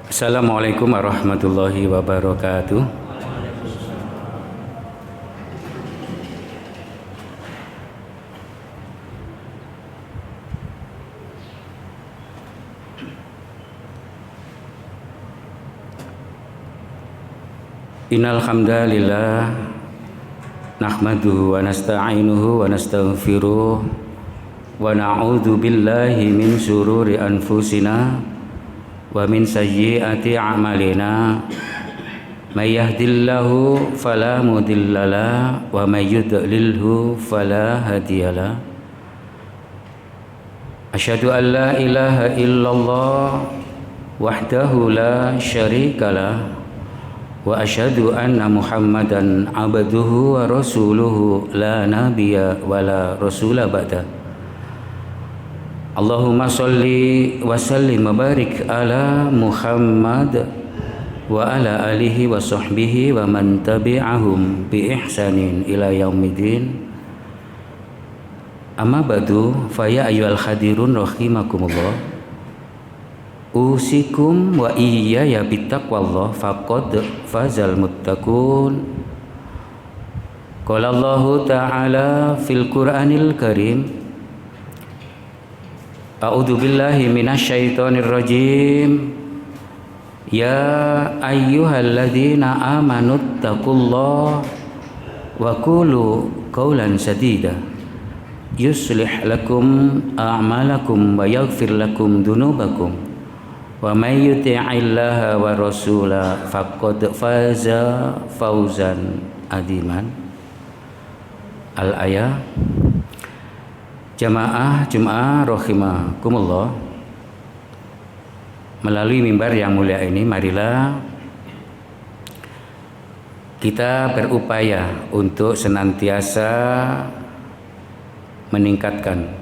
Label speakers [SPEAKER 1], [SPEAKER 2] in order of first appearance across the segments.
[SPEAKER 1] Assalamualaikum warahmatullahi wabarakatuh. Innal hamdalillah nahmaduhu wa nasta'inuhu wa nastaghfiruh wa na'udzu billahi min syururi anfusina wa min sayyiati a'malina. May yahdihillahu fala mudhillalah wa may yudlilhu fala hadiyalah. Asyhadu an la ilaha illallah wahdahu la syarikalah wa asyhadu anna Muhammadan abduhu wa rasuluhu la nabiyya wa la rasula ba'da. Allahumma salli wa sallim wa barik ala Muhammad wa ala alihi wa sahbihi wa man tabi'ahum bi ihsanin ila yaumiddin. Amma ba'du, fa ya ayyuhal hadirun rahimakumullah. Usikum wa iyaya bittaqwallah faqad fazal muttaqun. Qala Allahu ta'ala fil Qur'anil Karim, a'udzu billahi minasyaitonir rajim. Ya ayyuhalladzina amanu taqullaha wa qulu qawlan sadida yuslih lakum a'malakum wa yaghfir lakum dunubakum wa may yuti'illaha wa rasulahu faqad faza fawzan aziman. Al-ayah. Jamaah Jum'ah rahimakumullah, melalui mimbar yang mulia ini marilah kita berupaya untuk senantiasa meningkatkan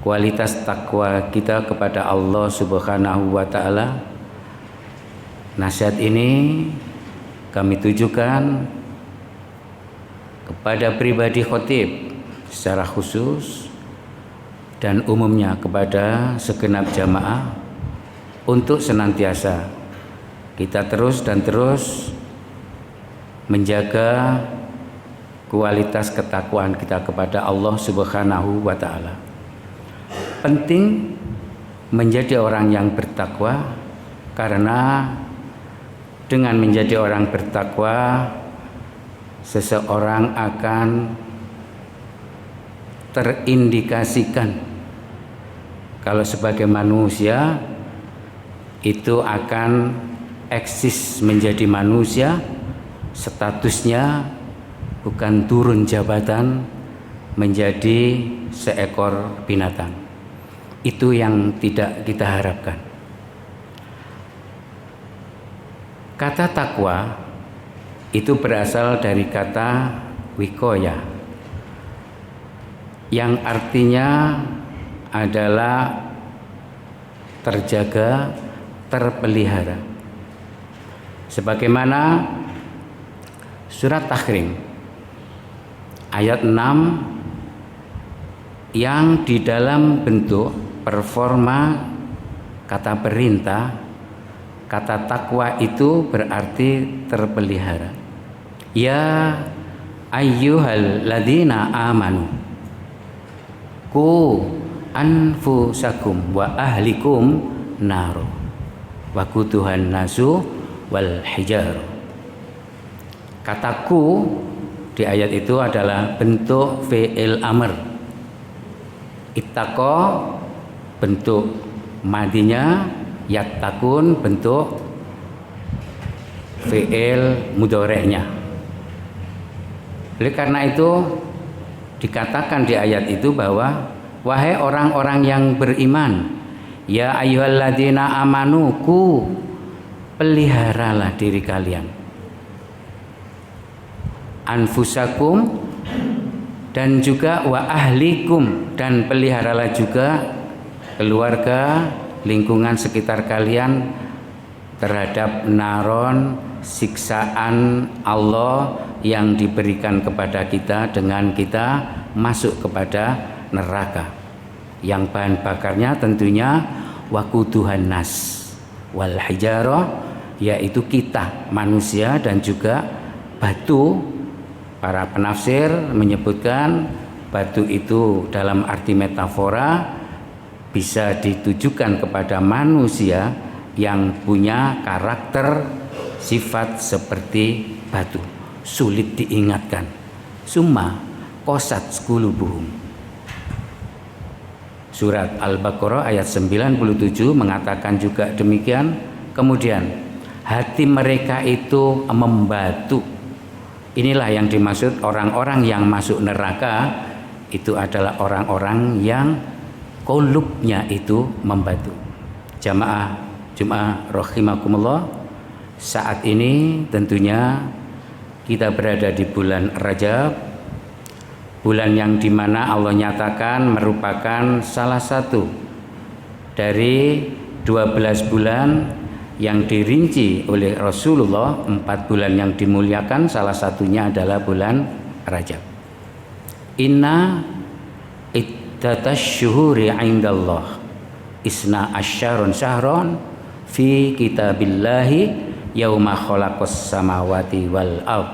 [SPEAKER 1] kualitas takwa kita kepada Allah Subhanahu wa taala. Nasihat ini kami tujukan kepada pribadi khatib secara khusus dan umumnya kepada segenap jamaah untuk senantiasa kita terus menjaga kualitas ketakwaan kita kepada Allah Subhanahu wa taala. Penting menjadi orang yang bertakwa, karena dengan menjadi orang bertakwa seseorang akan terindikasikan kalau sebagai manusia itu akan eksis menjadi manusia, statusnya bukan turun jabatan menjadi seekor binatang. Itu yang tidak kita harapkan. Kata takwa itu berasal dari kata wikoya, yang artinya adalah terjaga, terpelihara. Sebagaimana surat Tahrim ayat 6 yang di dalam bentuk performa kata perintah, kata takwa itu berarti terpelihara. Ya ayyuhalladzina amanu qu anfusakum wa ahlikum naro wa quduhan nasu wal hijar. Kataku di ayat itu adalah bentuk fi'il amr. Ittaqo bentuk madinya, yattaqun bentuk fi'il mudhari'nya. Oleh karena itu dikatakan di ayat itu bahwa wahai orang-orang yang beriman, ya ayyuhalladzina amanu ku, peliharalah diri kalian, anfusakum dan juga wa ahlikum, dan peliharalah juga keluarga, lingkungan sekitar kalian terhadap naron, siksaan Allah yang diberikan kepada kita dengan kita masuk kepada neraka, yang bahan bakarnya tentunya waquduhan nas, wal hijarah, yaitu kita manusia dan juga batu. Para penafsir menyebutkan batu itu dalam arti metafora bisa ditujukan kepada manusia yang punya karakter sifat seperti batu, sulit diingatkan. Summa qasat qulubuhum. Surat Al-Baqarah ayat 97 mengatakan juga demikian. Kemudian hati mereka itu membatu. Inilah yang dimaksud orang-orang yang masuk neraka, itu adalah orang-orang yang qulubnya itu membatu. Jamaah Jumat rahimakumullah, saat ini tentunya kita berada di bulan Rajab, bulan yang dimana Allah nyatakan merupakan salah satu dari 12 bulan yang dirinci oleh Rasulullah. 4 bulan yang dimuliakan, salah satunya adalah bulan Rajab. Inna iddatash syuhuri indallah isna asyarun syahron fi kitabillahi yauma khalaqas samawati wal ard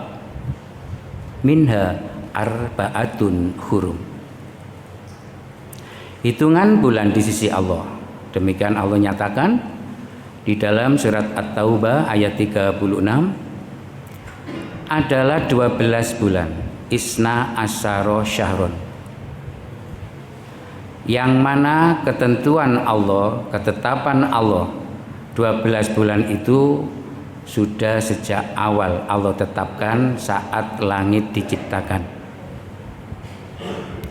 [SPEAKER 1] minha arba'atun hurum. Hitungan bulan di sisi Allah, demikian Allah nyatakan di dalam surat At-Taubah ayat 36, adalah 12 bulan, isna asyara syahron, yang mana ketentuan Allah, ketetapan Allah 12 bulan itu sudah sejak awal Allah tetapkan saat langit diciptakan.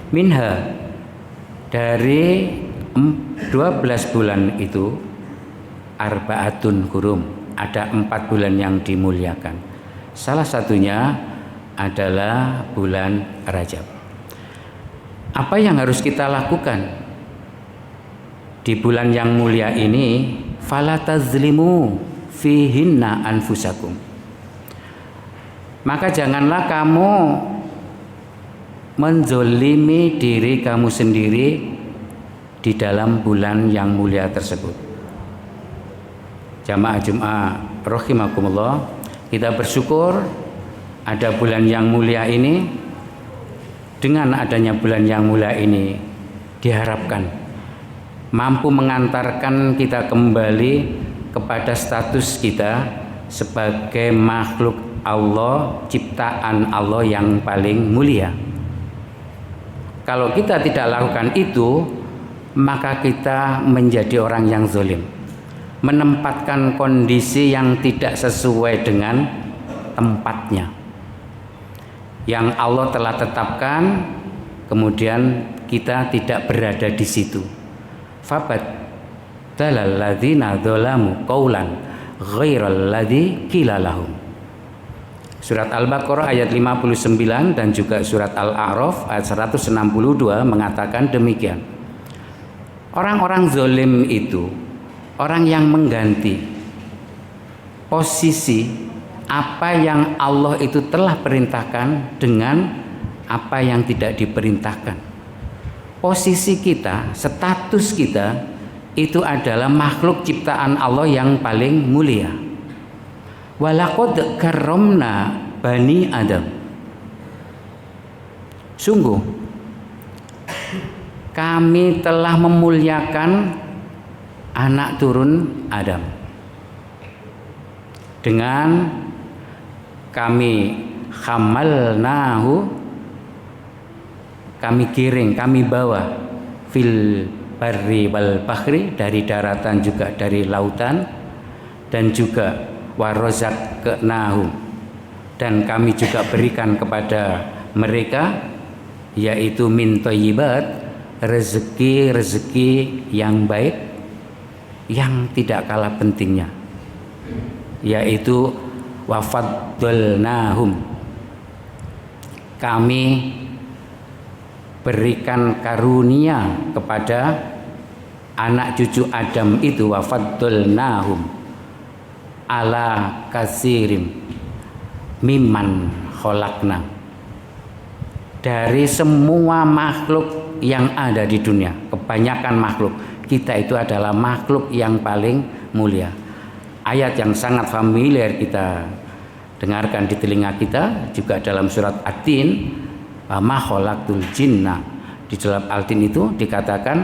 [SPEAKER 1] Minha, dari 12 bulan itu, arba'atun hurum, ada 4 bulan yang dimuliakan. Salah satunya adalah bulan Rajab. Apa yang harus kita lakukan di bulan yang mulia ini? Fala tazlimu fihinna anfusakum. Maka janganlah kamu menzolimi diri kamu sendiri di dalam bulan yang mulia tersebut. Jamaah Jumat rahimakumullah, kita bersyukur ada bulan yang mulia ini. Dengan adanya bulan yang mulia ini diharapkan mampu mengantarkan kita kembali kepada status kita sebagai makhluk Allah, ciptaan Allah yang paling mulia. Kalau kita tidak lakukan itu, maka kita menjadi orang yang zalim, menempatkan kondisi yang tidak sesuai dengan tempatnya yang Allah telah tetapkan, kemudian kita tidak berada di situ. Fabat dalal ladzina dzalamu qaulan ghairal ladzi qila lahum. Surat Al-Baqarah ayat 59 dan juga surat Al-A'raf ayat 162 mengatakan demikian. Orang-orang zalim itu orang yang mengganti posisi apa yang Allah itu telah perintahkan dengan apa yang tidak diperintahkan. Posisi kita, status kita itu adalah makhluk ciptaan Allah yang paling mulia. Walaqad karramna bani Adam. Sungguh kami telah memuliakan anak turun Adam dengan kami hamalnahu, kami giring, kami bawa fil barri wal bahri, dari daratan juga dari lautan, dan juga warazaqnahum, dan kami juga berikan kepada mereka yaitu min thayyibat, rezeki-rezeki yang baik yang tidak kalah pentingnya, yaitu wafaddalnahum, kami berikan karunia kepada anak cucu Adam itu, wafaddalnahum ala kasirim mimman kholakna, dari semua makhluk yang ada di dunia, kebanyakan makhluk, kita itu adalah makhluk yang paling mulia. ayat yang sangat familiar kita dengarkan di telinga kita juga dalam surat At-Tin, ma khalaqtul jinna. Di dalam Al-Tin itu dikatakan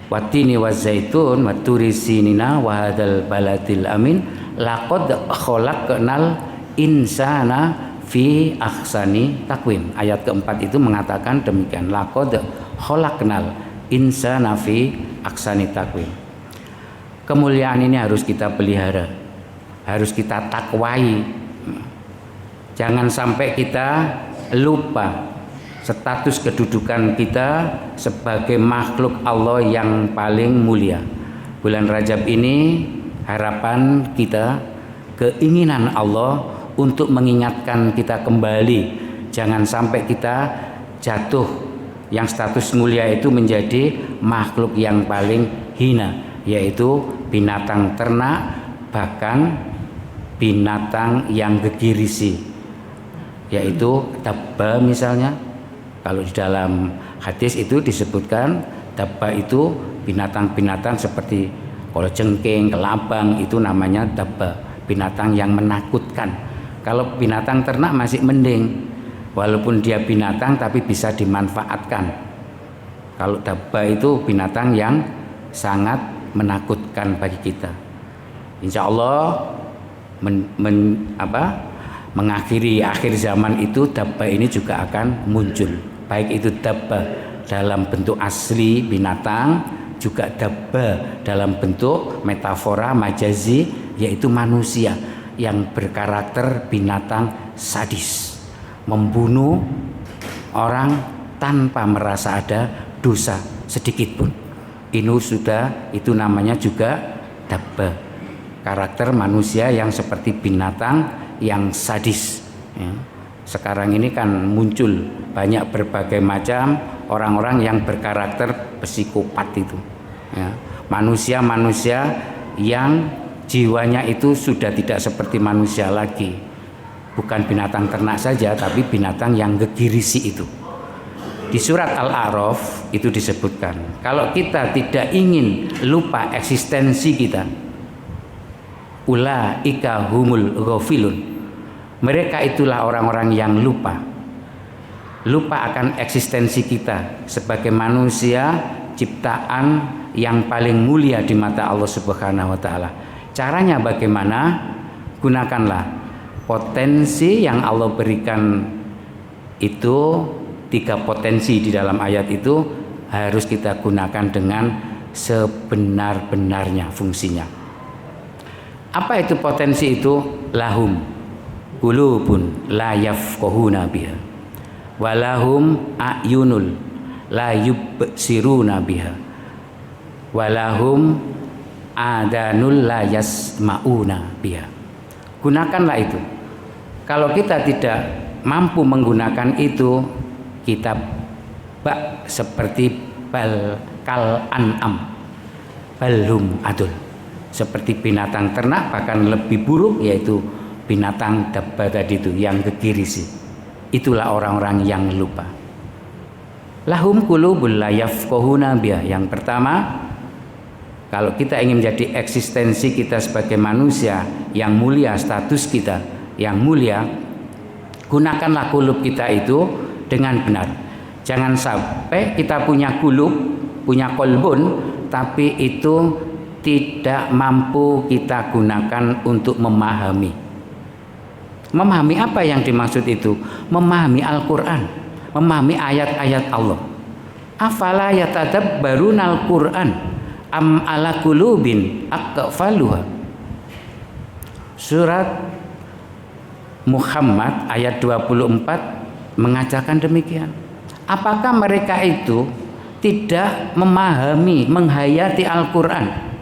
[SPEAKER 1] watini wazaitun waturi sinina wa hadzal baladil amin laqad khalaqnal insana fi ahsani takwim. Ayat keempat itu mengatakan demikian, laqad khalaqnal insana fi ahsani takwim. Kemuliaan ini harus kita pelihara, harus kita takwai. Jangan sampai kita lupa status kedudukan kita sebagai makhluk Allah yang paling mulia. Bulan Rajab ini harapan kita, keinginan Allah untuk mengingatkan kita kembali, jangan sampai kita jatuh yang status mulia itu menjadi makhluk yang paling hina, yaitu binatang ternak, bahkan binatang yang gegirisi, yaitu dabba misalnya. Kalau di dalam hadis itu disebutkan dabba itu binatang-binatang seperti kalajengking, kelabang, itu namanya dabba, binatang yang menakutkan. Kalau binatang ternak masih mending, walaupun dia binatang tapi bisa dimanfaatkan. Kalau dabba itu binatang yang sangat menakutkan bagi kita. Insya Allah mengakhiri akhir zaman itu dabba ini juga akan muncul, baik itu dabba dalam bentuk asli binatang, juga dabba dalam bentuk metafora majazi, yaitu manusia yang berkarakter binatang sadis, membunuh orang tanpa merasa ada dosa sedikit pun. Itu namanya juga dabba, karakter manusia yang seperti binatang yang sadis ya. Sekarang ini kan muncul banyak berbagai macam orang-orang yang berkarakter psikopat itu ya. Manusia-manusia yang jiwanya itu sudah tidak seperti manusia lagi, bukan binatang ternak saja, tapi binatang yang gegirisi itu. Di surat Al-A'raf itu disebutkan, kalau kita tidak ingin lupa eksistensi kita, ulaika humul ghafilun, mereka itulah orang-orang yang lupa akan eksistensi kita sebagai manusia ciptaan yang paling mulia di mata Allah Subhanahu wa taala. Caranya bagaimana? Gunakanlah potensi yang Allah berikan itu. 3 potensi di dalam ayat itu harus kita gunakan dengan sebenar-benarnya fungsinya. Apa itu potensi itu? Lahum qulubun la yafqahuna biha walahum a'yunul la yubsiruna biha walahum adanul la yasma'una biha. Gunakanlah itu. Kalau kita tidak mampu menggunakan itu, kita bak seperti kal an'am balhum adul, seperti binatang ternak, bahkan lebih buruk, yaitu binatang dabba tadi itu yang gegirisi. Itulah orang-orang yang lupa. Lahum qulubul la yafqahuna biha. Yang pertama, kalau kita ingin menjadi eksistensi kita sebagai manusia yang mulia, status kita yang mulia, gunakanlah kulub kita itu dengan benar. Jangan sampai kita punya kulub, punya kolbun, tapi itu tidak mampu kita gunakan untuk memahami. Memahami apa yang dimaksud itu? Memahami Al-Quran, memahami ayat-ayat Allah. Afala yatadabbarunal Quran am ala qulubin aqfaluha. Surat Muhammad ayat 24 mengatakan demikian. Apakah mereka itu tidak memahami, menghayati Al-Quran?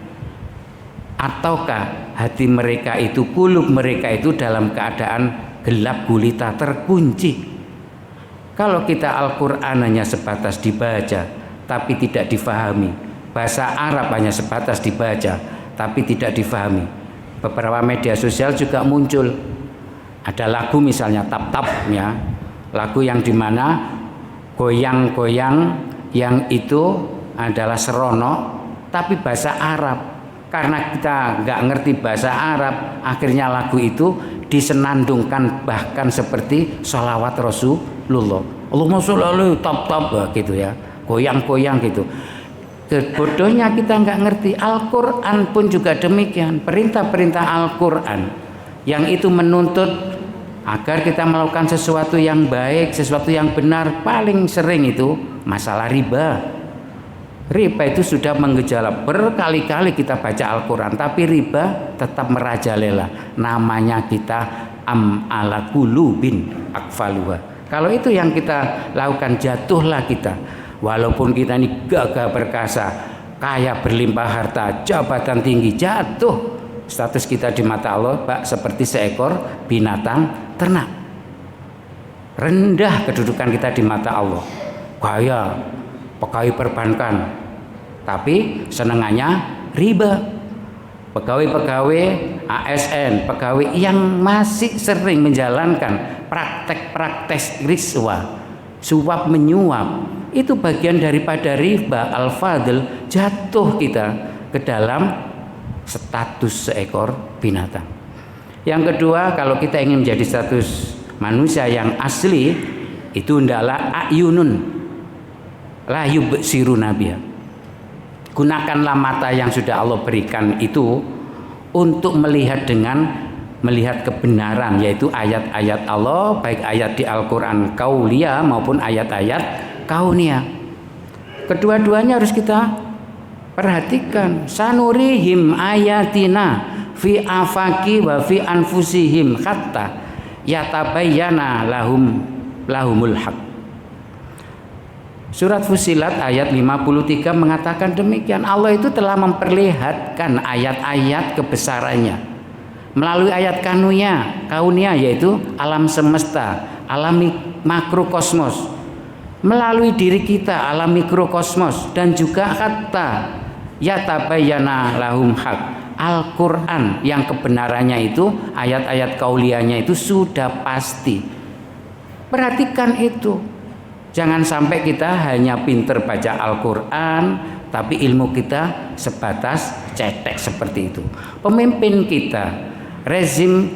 [SPEAKER 1] Ataukah hati mereka itu, kulub mereka itu dalam keadaan gelap gulita, terkunci? Kalau kita Al-Quran hanya sebatas dibaca tapi tidak difahami, bahasa Arab hanya sebatas dibaca tapi tidak difahami. Beberapa media sosial juga muncul, ada lagu misalnya tap-tap ya, lagu yang dimana goyang-goyang yang itu adalah seronok tapi bahasa Arab, Karena kita nggak ngerti bahasa Arab, akhirnya lagu itu disenandungkan bahkan seperti sholawat Rasulullah. Allahumma sholli alaihi top gitu ya, goyang-goyang gitu. Bodohnya kita nggak ngerti. Al-Quran pun juga demikian. Perintah-perintah Al-Quran yang itu menuntut agar kita melakukan sesuatu yang baik, sesuatu yang benar. Paling sering itu masalah riba. Riba itu sudah menggejala, berkali-kali kita baca Al-Quran, tapi riba tetap merajalela. Namanya kita ala qulubin akfaluha. Kalau itu yang kita lakukan, jatuhlah kita. Walaupun kita ini gagah perkasa, kaya berlimpah harta, jabatan tinggi, jatuh status kita di mata Allah Pak, seperti seekor binatang ternak. Rendah kedudukan kita di mata Allah. Kaya, pegawai perbankan, tapi senengannya riba. Pegawai-pegawai ASN, pegawai yang masih sering menjalankan praktek-praktek riswa, suap menyuap, itu bagian daripada riba. Al-fadl, jatuh kita ke dalam status seekor binatang. Yang kedua, kalau kita ingin menjadi status manusia yang asli, itu hendaklah ayunun la yubsiruna biha. Gunakanlah mata yang sudah Allah berikan itu untuk melihat kebenaran, yaitu ayat-ayat Allah, baik ayat di Al-Quran kauliyah maupun ayat-ayat kauniyah. Kedua-duanya harus kita perhatikan. Sanurihim ayatina fi afaki wa fi anfusihim hatta yatabayyana lahumul haq. Surat Fussilat ayat 53 mengatakan demikian. Allah itu telah memperlihatkan ayat-ayat kebesarannya melalui ayat kauniyah, yaitu alam semesta, alam makrokosmos, melalui diri kita, alam mikrokosmos, dan juga hatta yatabayyana lahum haq. Al-Quran yang kebenarannya itu, ayat-ayat kauliyahnya itu sudah pasti. Perhatikan itu. Jangan sampai kita hanya pinter baca Al-Quran, tapi ilmu kita sebatas cetek seperti itu. Pemimpin kita, rezim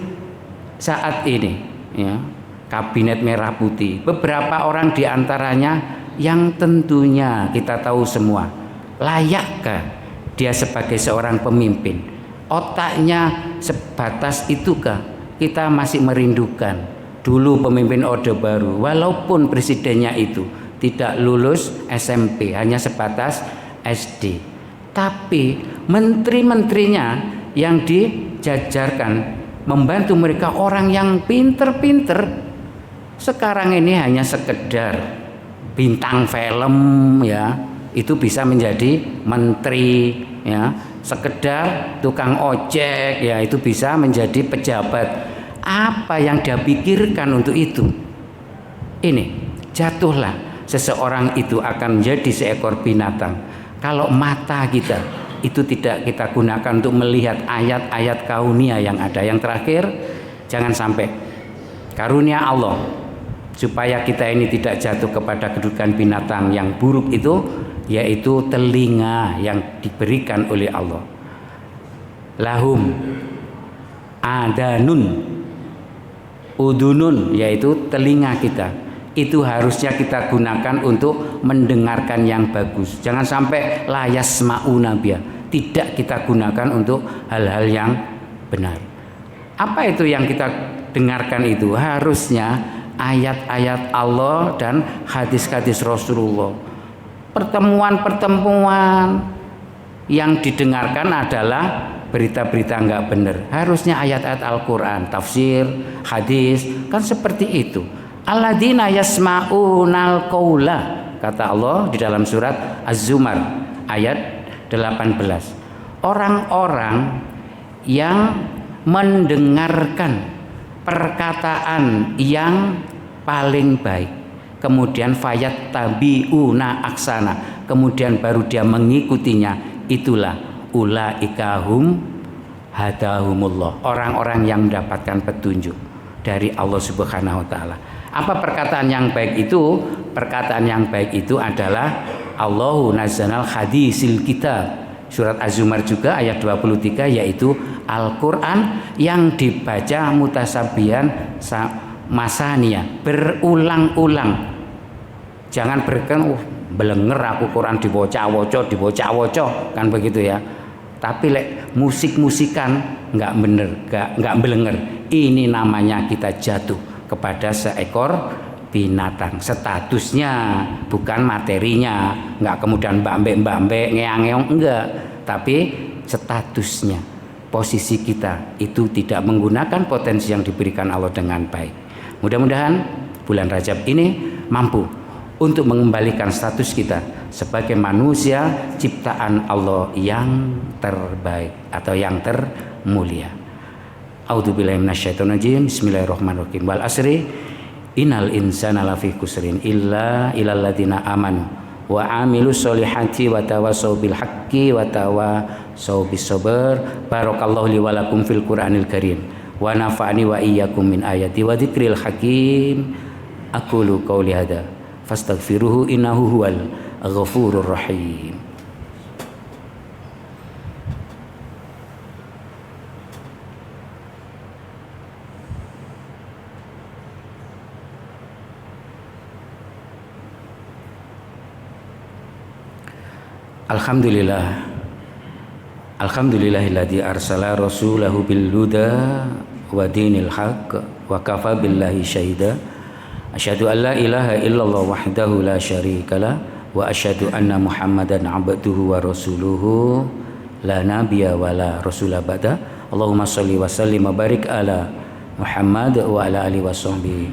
[SPEAKER 1] saat ini, ya, kabinet merah putih, beberapa orang diantaranya yang tentunya kita tahu semua, layakkah dia sebagai seorang pemimpin? Otaknya sebatas itukah? Kita masih merindukan dulu pemimpin Orde Baru, walaupun presidennya itu tidak lulus SMP, hanya sebatas SD, tapi menteri-menterinya yang dijajarkan membantu mereka orang yang pinter-pinter. Sekarang ini hanya sekedar bintang film, ya, itu bisa menjadi menteri, ya, sekedar tukang ojek, ya, itu bisa menjadi pejabat. Apa yang dia pikirkan untuk itu? Ini, jatuhlah seseorang itu akan menjadi seekor binatang kalau mata kita itu tidak kita gunakan untuk melihat ayat-ayat kauniyah yang ada. Yang terakhir, jangan sampai karunia Allah supaya kita ini tidak jatuh kepada kedudukan binatang yang buruk itu, yaitu telinga yang diberikan oleh Allah. Lahum adanun udunun, yaitu telinga kita, itu harusnya kita gunakan untuk mendengarkan yang bagus. Jangan sampai layas ma'una biha, tidak kita gunakan untuk hal-hal yang benar. Apa itu yang kita dengarkan? Itu harusnya ayat-ayat Allah dan hadis-hadis Rasulullah. Pertemuan-pertemuan yang didengarkan adalah berita-berita enggak benar. Harusnya ayat-ayat Al-Quran, tafsir, hadis, kan seperti itu. Alladzina yasma'unal qaula, kata Allah di dalam surat Az-Zumar ayat 18. Orang-orang yang mendengarkan perkataan yang paling baik, kemudian fayat tabiuna aksana, kemudian baru dia mengikutinya, itulah ulaikahum hadahumullah, orang-orang yang mendapatkan petunjuk dari Allah Subhanahu wa taala. Apa perkataan yang baik itu? Perkataan yang baik itu adalah Allahu nazzalal hadisil kitab, surat Az-Zumar juga ayat 23, yaitu Al-Quran yang dibaca mutasabihan masania, berulang-ulang. Jangan berken belenger aku Quran dibaca kan begitu ya. Tapi musik-musikan nggak bener, nggak belenger. Ini namanya kita jatuh kepada seekor binatang. Statusnya bukan materinya, nggak kemudian mbak-mbek ngeang-ngeong, enggak, tapi statusnya, posisi kita itu tidak menggunakan potensi yang diberikan Allah dengan baik. Mudah-mudahan bulan Rajab ini mampu untuk mengembalikan status kita sebagai manusia ciptaan Allah yang terbaik atau yang termulia. A'udzubillahi minasyaitonir rajim. Bismillahirrahmanirrahim. Wal asri innal insana lafi khusrin illa ilal ladzina amanu wa amilus solihati wa tawassaw bil haqqi wa tawassaw bis sabr. Barakallahu li wa lakum fil Qur'anil karim wa nafa'ani wa iyyakum min ayati wa dzikril hakim. Aqulu qouli hadza fastaghfiruhu innahu huwal ghafurur rahim. Alhamdulillahilladzi arsala rasulahu bil huda wa dinil haqq wa kafa billahi syahida. Asyhadu an la ilaha illallah wahdahu la syarikalah wa asyhadu anna Muhammadan abduhu wa rasuluhu la nabiyya wa la rasula ba'da. Allahumma shalli wa sallim wa barik ala Muhammad wa ala alihi wa sahbihi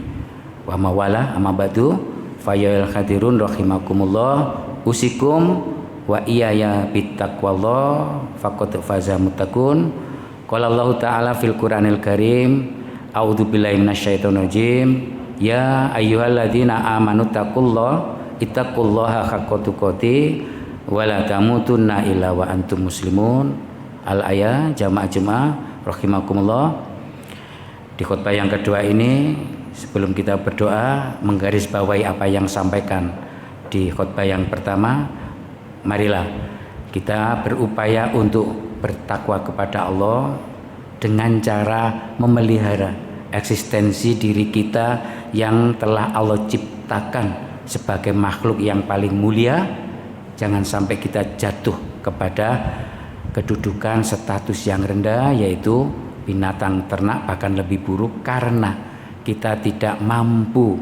[SPEAKER 1] wa mawala. Amma ba'du, fayal hadirun rahimakumullah, usikum wa iyaya bittaqwallah faqad faza muttaqun. Qala Allah Ta'ala fil Qur'anil Karim, a'udzubillahi minasyaitonir rajim, ya ayyuhalladzina amanu ittaqullaha haqqa tuqatih wa la tamutunna illa wa antum muslimun. Al-ayah jamaah rahimakumullah. Di khutbah yang kedua ini, sebelum kita berdoa, menggarisbawahi apa yang sampaikan di khutbah yang pertama, marilah kita berupaya untuk bertakwa kepada Allah dengan cara memelihara eksistensi diri kita yang telah Allah ciptakan sebagai makhluk yang paling mulia. Jangan sampai kita jatuh kepada kedudukan status yang rendah, yaitu binatang ternak, bahkan lebih buruk, karena kita tidak mampu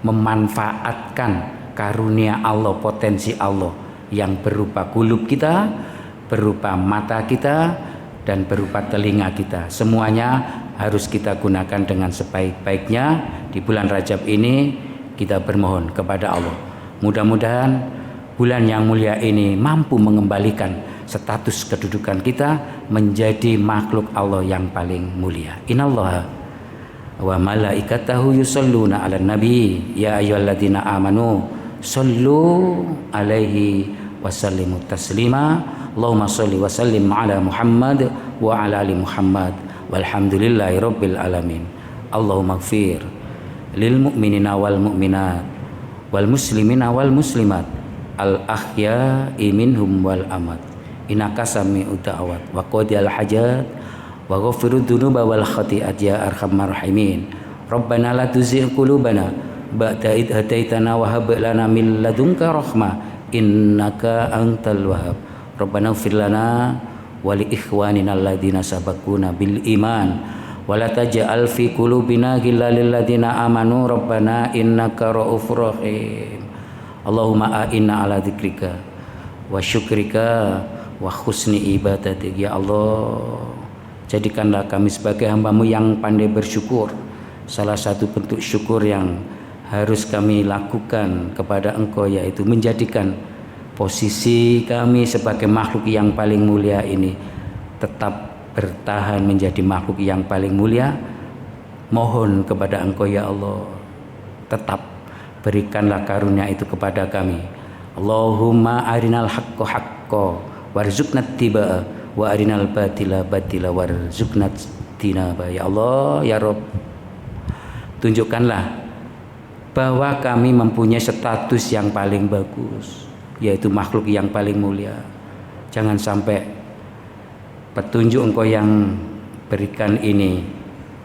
[SPEAKER 1] memanfaatkan karunia Allah, potensi Allah yang berupa kulub kita, berupa mata kita, dan berupa telinga kita. Semuanya harus kita gunakan dengan sebaik-baiknya. Di bulan Rajab ini kita bermohon kepada Allah, mudah-mudahan bulan yang mulia ini mampu mengembalikan status kedudukan kita menjadi makhluk Allah yang paling mulia. Innallaha wa malaikatahu yusholluna 'alan nabi ya ayyuhalladzina amanu shollu alaihi wasallimu taslima. Allahumma sholli wa sallim ala Muhammad wa ala ali Muhammad walhamdulillahi rabbil alamin. Allahumma ighfir lil mu'minina wal mu'minat wal muslimina wal muslimat al ahya'i minhum wal amat innaka sami'ud da'awat wa qadiyal hajat wa ghafirud dunuba wal khati'at ya arhamar rahimin. Rabbana la tuzigh qulubana ba'da id hadaitana wa hab lana min ladunka rahmah innaka antal wahhab. Rabbana ighfir lana wa li ikhwanina alladziina sabaquna bil iman wa la taj'al fi qulubina ghillan lil ladziina amanu rabbana innaka ra'ufur rahim. Allahumma a'inna ala dzikrika wa syukrika wa husni ibadatik. Ya Allah, jadikanlah kami sebagai hamba-Mu yang pandai bersyukur. Salah satu bentuk syukur yang harus kami lakukan kepada Engkau yaitu menjadikan posisi kami sebagai makhluk yang paling mulia ini tetap bertahan menjadi makhluk yang paling mulia. Mohon kepada Engkau ya Allah, tetap berikanlah karunia itu kepada kami. Allahumma arinal haqqo haqqo warzuqna tibaa wa arinal batila batila warzuqna tinaba. Ya Allah, ya Rabb, tunjukkanlah bahwa kami mempunyai status yang paling bagus, yaitu makhluk yang paling mulia. Jangan sampai petunjuk Engkau yang berikan ini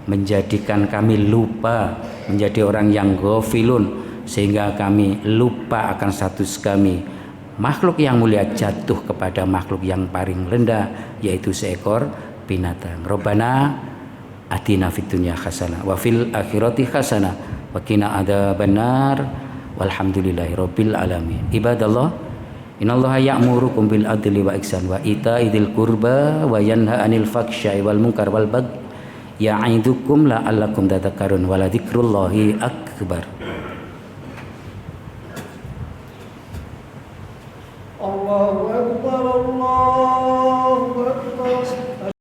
[SPEAKER 1] menjadikan kami lupa, menjadi orang yang ghafilun, sehingga kami lupa akan status kami makhluk yang mulia jatuh kepada makhluk yang paling rendah, yaitu seekor binatang. Rabbana atina fid dunya hasanah wa fil akhirati hasanah wa qina adzabannar walhamdulillahi rabbil alamin. Ibadallah, innallaha ya'murukum bil adli wa ihsan wa ita'idzil qurba wa yanha 'anil fahsya'i wal munkar wal baghi ya'idukum la'allakum tadhakkarun wa la dzikrullahi akbar.